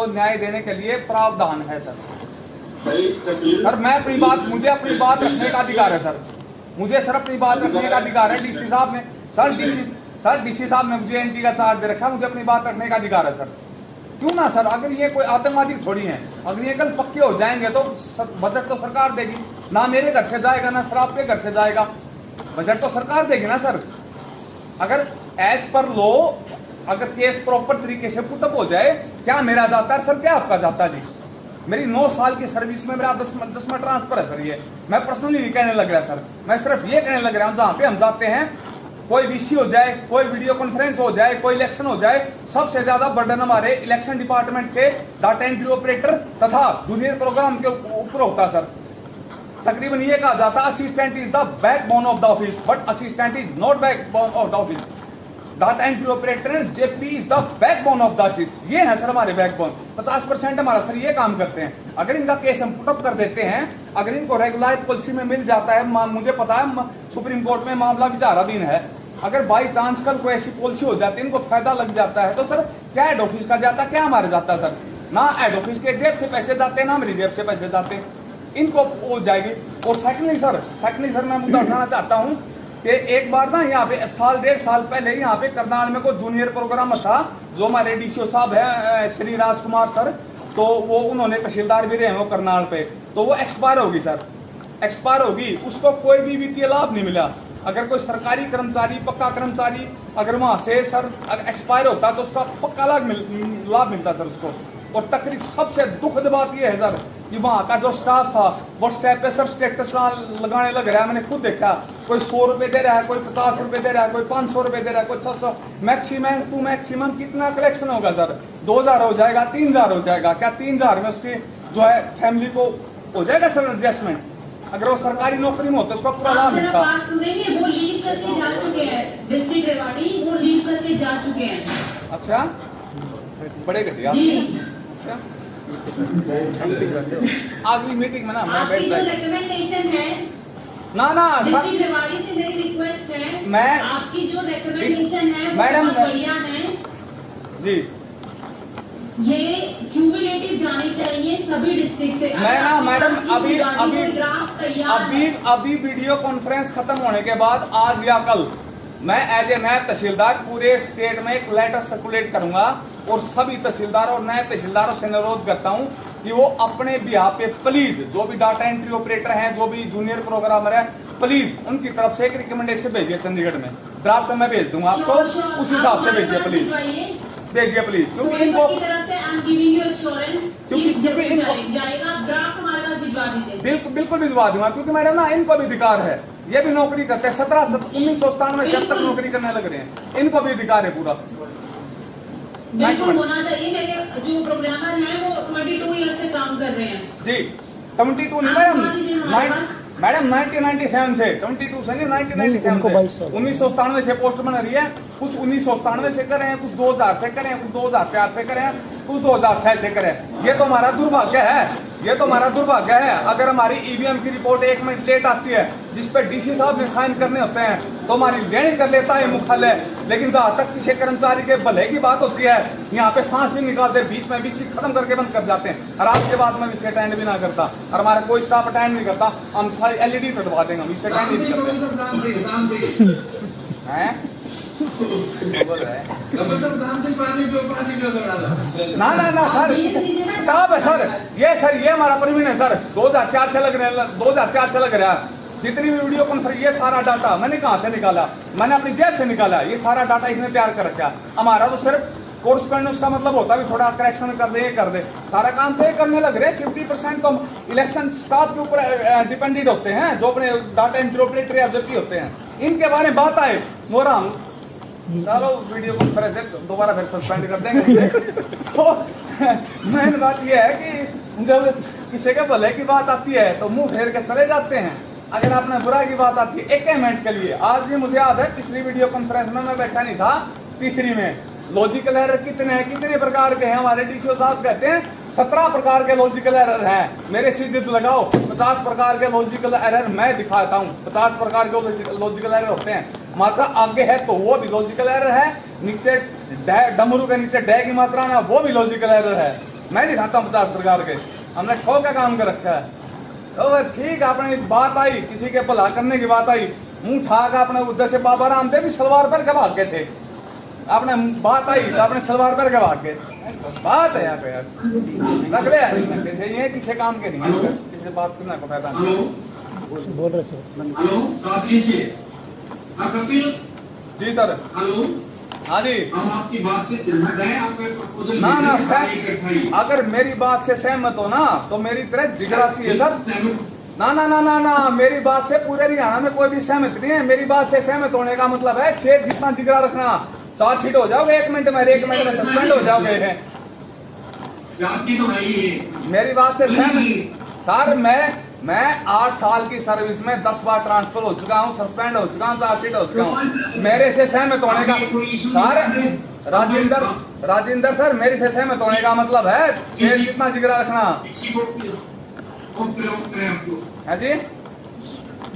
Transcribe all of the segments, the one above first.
को न्याय देने के लिए प्रावधान है सर। सर मैं अपनी बात, मुझे अपनी बात रखने का अधिकार है सर, मुझे सर अपनी बात रखने का अधिकार है। डीसी साहब ने डीसी साहब ने मुझे एनटी का चार्ज दे रखा है, मुझे अपनी बात रखने का अधिकार है सर। क्यों ना सर, अगर ये कोई आतंकवादी थोड़ी है, अगर ये कल पक्के हो जाएंगे तो बजट तो सरकार देगी ना, मेरे घर से जाएगा ना सर आपके घर से जाएगा, बजट तो सरकार देगी ना सर। अगर एज पर लॉ अगर केस प्रॉपर तरीके से पुटअप हो जाए, क्या मेरा जाता है सर, क्या आपका जाता जी? मेरी 9 साल की सर्विस में मेरा 10वां ट्रांसफर है सर। ये मैं पर्सनली नहीं कहने लग रहा सर, मैं सिर्फ ये कहने लग रहा हूँ, जहाँ पे हम जाते हैं, कोई वीसी हो जाए, कोई वीडियो कॉन्फ्रेंस हो जाए, कोई इलेक्शन हो जाए, सबसे ज्यादा बर्डन हमारे इलेक्शन डिपार्टमेंट के डाटा एंट्री ऑपरेटर तथा जूनियर प्रोग्राम के ऊपर होता है सर। तकरीबन ये कहा जाता है assistant is the backbone of the office, but assistant is not backbone of the office. Data entry operator JP is the backbone of the office. ये है सर हमारे बैकबोन। 50% हमारा सर ये काम करते हैं। अगर इनका केस हम पुटअप कर देते हैं, अगर इनको रेगुलर पॉलिसी में मिल जाता है, मुझे पता है सुप्रीम कोर्ट में मामला विचाराधीन है, अगर बाई चांस कल कोई ऐसी पॉलिसी हो जाती है, इनको फायदा लग जाता है, तो सर क्या हेड ऑफिस का जाता, क्या हमारे जाता है सर? ना हेड ऑफिस के जेब से पैसे जाते हैं, ना मेरी जेब से पैसे जाते हैं, इनको हो जाएगी। और सेकंडली सर मैं मुद्दा उठाना चाहता हूँ कि एक बार ना यहाँ पे 1.5 साल पहले यहाँ पे करनाल में कोई जूनियर प्रोग्राम था, जो हमारे डीसीओ साहब है श्री राजकुमार सर, तो वो उन्होंने तहसीलदार भी रहे हैं वो करनाल पे, तो वो एक्सपायर होगी सर, एक्सपायर होगी, उसको कोई भी वित्तीय लाभ नहीं मिला। अगर कोई सरकारी कर्मचारी, पक्का कर्मचारी अगर वहां से सर एक्सपायर होता तो उसका पक्का लाभ मिलता सर उसको। और तकरीब सबसे दुखद बात यह है सर कि वहाँ का जो स्टाफ था व्हाट्सएप पे सर स्टेटस लगाने लग रहा है। मैंने खुद देखा, कोई 100 रुपये दे रहा है, कोई 50 रुपये दे रहा है, कोई 500 रुपये दे रहा है, कोई 600। मैक्सिमम कितना कलेक्शन होगा सर? 2000 हो जाएगा, 3000 हो जाएगा। क्या 3000 में उसकी जो है फैमिली को हो जाएगा सर एडजस्टमेंट? अगर वो सरकारी नौकरी में होता उसका पूरा लाभ मिलता। बात सुनेंगे, वो लीव करके जा चुके हैं, डिस्ट्रिक्ट रेवाड़ी वो लीव करके जा चुके हैं। अच्छा, बड़े घटिया। अच्छा, अगली मीटिंग में ना मैं बैठ जाऊंगा। रिकमेंडेशन है ना डिस्ट्रिक्ट रेवाड़ी से मेरी रिक्वेस्ट है, मैं आपकी जो रिकमेंडेशन है वो मैडम बहुत बढ़िया है जी, ये क्यूमुलेटिव जानी चाहिए सभी डिस्ट्रिक्ट से। मैं ना मैडम अभी तैयार वीडियो कॉन्फ्रेंस खत्म होने के बाद आज या कल मैं एज ए नायब तहसीलदार पूरे स्टेट में एक लेटर सर्कुलेट करूंगा और सभी तहसीलदारों और नायब तहसीलदारों से अनुरोध करता हूं कि वो अपने बिहार पे प्लीज जो भी डाटा एंट्री ऑपरेटर हैं, जो भी जूनियर प्रोग्रामर है, प्लीज उनकी तरफ से एक रिकमेंडेशन भेजिए चंडीगढ़ में। ड्राफ्ट मैं भेज दूंगा आपको, उस हिसाब से भेजिए प्लीज, भेजिए प्लीज, क्योंकि इनको बिल्कुल भिजवा दूंगा, क्योंकि मैडम ना इनको भी अधिकार है, ये भी नौकरी करते हैं। 1997 से अब तक नौकरी करने लग रहे हैं, इनको भी अधिकार है पूरा। बिल्कुल होना चाहिए। मेरे जो प्रोग्रामर हैं वो 22 ईयर से काम कर रहे हैं जी। 22 नहीं मैडम 1997 से, 22 से नहीं 1997 से, 1997 से पोस्ट बन रही है। कुछ 1997 से करें, कुछ 2000 से करें, कुछ 2004 से करें, कुछ 2006 से करें। ये तो हमारा दुर्भाग्य है, ये तो हमारा दुर्भाग्य है। अगर हमारी ईवीएम की रिपोर्ट 1 मिनट लेट आती है, जिस पे डीसी साहब ने साइन करने होते हैं, तो हमारी लेनी कर लेता है मुख्यालय। लेकिन जहाँ तक किसी कर्मचारी के भले की बात होती है, यहाँ पे सांस भी निकालते, बीच में विषय खत्म करके बंद कर जाते हैं, और आज के बाद में विषय अटेंड भी ना करता, और हमारा कोई स्टाफ अटेंड नहीं करता, हम सारी एलईडी कटवा देंगे, विषय अटेंड नहीं करते हैं। ना सर किताब है सर, ये हमारा परवीन है सर, 2004 से लग रहा है। जितनी भी वीडियो कॉन्फ्रेंस, ये सारा डाटा मैंने कहाँ से निकाला? मैंने अपनी जेब से निकाला। ये सारा डाटा इसने तैयार कर रखा। हमारा तो सिर्फ कोर्स करने उसका मतलब होता है थोड़ा करेक्शन कर दे, सारा काम तो ये करने लग रहे। 50% तो इलेक्शन स्टाफ के ऊपर डिपेंडेंट होते हैं, जो अपने डाटा एंट्री ऑपरेटर या जेपी होते हैं। इनके बारे में बात आए मोरा, चलो वीडियो कॉन्फ्रेंस दोबारा फिर सस्पेंड कर देंगे। तो मेन बात यह है कि जब किसी के भले की बात आती है तो मुंह फेर के चले जाते हैं। अगर आपने बुरा की बात आती है 1 मिनट के लिए, आज भी मुझे याद है पिछली वीडियो कॉन्फ्रेंस में मैं बैठा नहीं था, तीसरी में लॉजिकल एरर कितने प्रकार के हैं? हमारे डीसीओ साहब कहते हैं 17 प्रकार के लॉजिकल एरर हैं। मेरे सीधे लगाओ 50 प्रकार के लॉजिकल एरर मैं दिखाता हूँ। 50 प्रकार के लॉजिकल एरर होते हैं। मात्रा आगे है तो वो भी लॉजिकल एरर है, नीचे डमरू के नीचे डे की मात्रा ना वो भी लॉजिकल एरर है। मैं नहीं खाता 50 प्रकार के, हमने ठोक का काम कर रखा है। तो ठीक है, अपनी बात आई, किसी के भला करने की बात आई, मुंह ठाक अपने जैसे बाबा रामदेव भी सलवार पर के भाग गए थे, आपने बात आई तो अपने सलवार पर के भाग गए। बात है यहाँ पे यार, रख ले यार, किसी ये किसी काम के नहीं है, किसी बात करना को फायदा नहीं। बोल रहे सर। हेलो, बात कीजिए। हाँ कपिल। जी सर। हेलो। हाँ जी। हम आपकी बात से सहमत हैं, आपका प्रपोजल ना ना सर, अगर मेरी बात से सहमत हो ना तो मेरी तरह जिगरा चाहिए सर। ना ना ना ना ना, मेरी बात से पूरे हरियाणा में कोई भी सहमत नहीं है। मेरी बात से सहमत होने का मतलब है शेर जितना जिगरा रखना। चार्जशीट हो जाओगे 1 मिनट में, 1 मिनट में सस्पेंड हो जाओगे। मेरी बात से सहमत सर, मैं 8 साल की सर्विस में 10 बार ट्रांसफर हो चुका हूँ, सस्पेंड हो चुका हूँ, चार्जशीट हो चुका हूँ। मेरे से सहमत होने का सर, राजेंद्र सर, मेरे से सहमत होने का मतलब है शेर जितना जिगरा रखना है जी।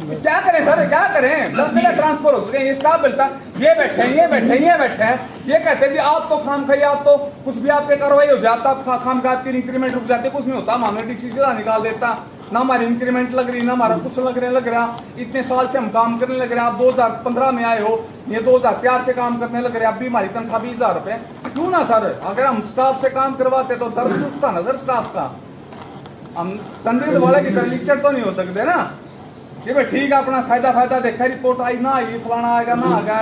क्या करें सर, क्या करें, 10 जगह ट्रांसफर हो चुके हैं। ये स्टाफ मिलता, ये बैठे हैं, ये बैठे हैं, ये बैठे हैं, ये कहते हैं जी आप तो खाम खाइए, आप तो कुछ भी आपके कार्रवाई हो जाता, आप खाम खा आपकी इंक्रीमेंट रुक जाती, कुछ नहीं होता, हमने डिसीजन निकाल देता, ना हमारी इंक्रीमेंट लग रही, ना हमारा कुछ लग रहा। इतने साल से हम काम करने लग रहे हैं, आप 2015 में आए हो, ये 2004 से काम करने लग रहे हैं, अब भी हमारी तनख्वाह 20,000 रुपए। क्यों ना सर, अगर हम स्टाफ से काम करवाते तो दर्द दुखता ना सर स्टाफ का। हम संदिग्ध वाले की तरह लिक्चर तो नहीं हो सकते ना कि भाई ठीक है अपना फायदा देखा, रिपोर्ट आई ना आई, फलाना आएगा ना आएगा।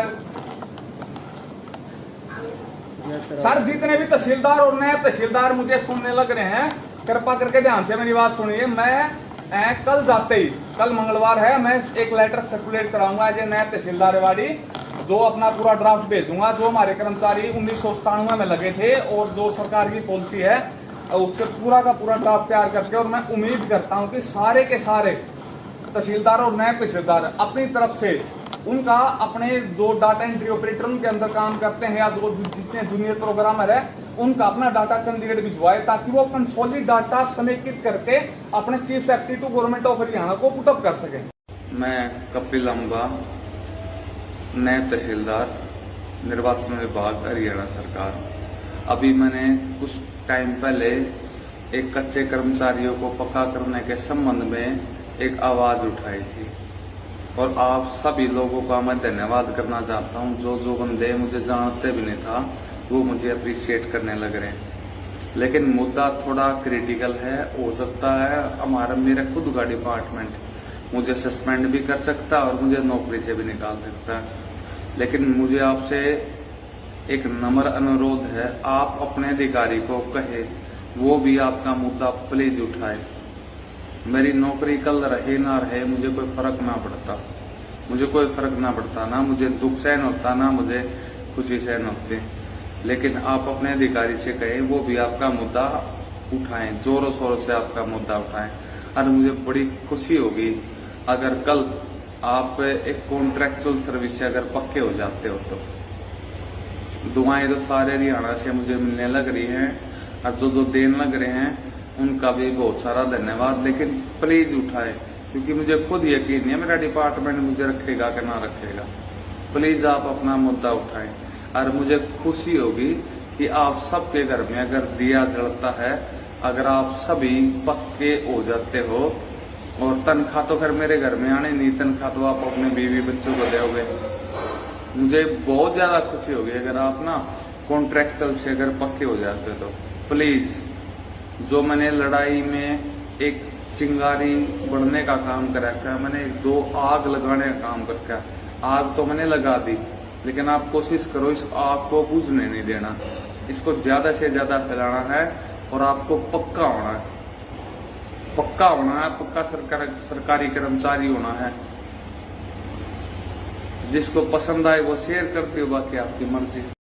सर जितने भी तहसीलदार और नए तहसीलदार मुझे सुनने लग रहे हैं, कृपा करके ध्यान से मेरी बात सुनिए। मैं कल जाते ही, कल मंगलवार है, मैं एक लेटर सर्कुलेट कराऊंगा एज ए नए तहसीलदार रेवाड़ी, जो अपना पूरा ड्राफ्ट भेजूंगा, जो हमारे कर्मचारी 1997 में लगे थे और जो सरकार की पॉलिसी है उससे पूरा का पूरा ड्राफ्ट तैयार करके, और मैं उम्मीद करता हूं कि सारे के सारे तहसीलदार और नए तहसीलदार अपनी तरफ से उनका अपने जो डाटा एंट्री ऑपरेटर उनके अंदर काम करते हैं या जो जितने जूनियर प्रोग्रामर है उनका अपना डाटा चंडीगढ़ भिजवाए, ताकि वो कंसोलिडेटेड डाटा समेकित करके अपने chief secretary to government of Haryana को पुटअप कर सके। मैं कपिल अम्बा, नए तहसीलदार, निर्वाचन विभाग, हरियाणा सरकार। अभी मैंने कुछ टाइम पहले एक कच्चे कर्मचारियों को पक्का करने के संबंध में एक आवाज उठाई थी, और आप सभी लोगों का मैं धन्यवाद करना चाहता हूं। जो बंदे मुझे जानते भी नहीं था वो मुझे अप्रिशिएट करने लग रहे हैं। लेकिन मुद्दा थोड़ा क्रिटिकल है, हो सकता है मेरा खुद का डिपार्टमेंट मुझे सस्पेंड भी कर सकता और मुझे नौकरी से भी निकाल सकता है। लेकिन मुझे आपसे एक नम्र अनुरोध है, आप अपने अधिकारी को कहे वो भी आपका मुद्दा प्लीज उठाए। मेरी नौकरी कल रहे ना रहे मुझे कोई फर्क ना पड़ता, मुझे कोई फर्क ना पड़ता, ना मुझे दुख सहन होता ना मुझे खुशी सहन होती। लेकिन आप अपने अधिकारी से कहें वो भी आपका मुद्दा उठाएं, जोरों शोरों से आपका मुद्दा उठाएं। और मुझे बड़ी खुशी होगी अगर कल आप एक कॉन्ट्रेक्चुअल सर्विस से अगर पक्के हो जाते हो तो। दुआएं तो सारे हरियाणा से मुझे मिलने लग रही हैं, और जो देने लग रहे हैं उनका भी बहुत सारा धन्यवाद। लेकिन प्लीज उठाए, क्योंकि मुझे खुद यकीन नहीं है मेरा डिपार्टमेंट मुझे रखेगा कि ना रखेगा। प्लीज आप अपना मुद्दा उठाएं, और मुझे खुशी होगी कि आप सबके घर में अगर दिया जलता है, अगर आप सभी पक्के हो जाते हो, और तनख्वाह तो फिर मेरे घर में आने नहीं, तनख्वाह तो आप अपने बीवी बच्चों को दोगे। मुझे बहुत ज्यादा खुशी होगी अगर आप ना कॉन्ट्रेक्चुअल से अगर पक्के हो जाते तो। प्लीज, जो मैंने लड़ाई में एक चिंगारी बढ़ने का काम कर रखा है, मैंने जो आग लगाने का काम कर रखा है, आग तो मैंने लगा दी, लेकिन आप कोशिश करो इस आग को बुझने नहीं देना, इसको ज्यादा से ज्यादा फैलाना है, और आपको पक्का होना है, पक्का होना है, पक्का सरकारी कर्मचारी होना है। जिसको पसंद आए वो शेयर करते हो, बाकी आपकी मर्जी।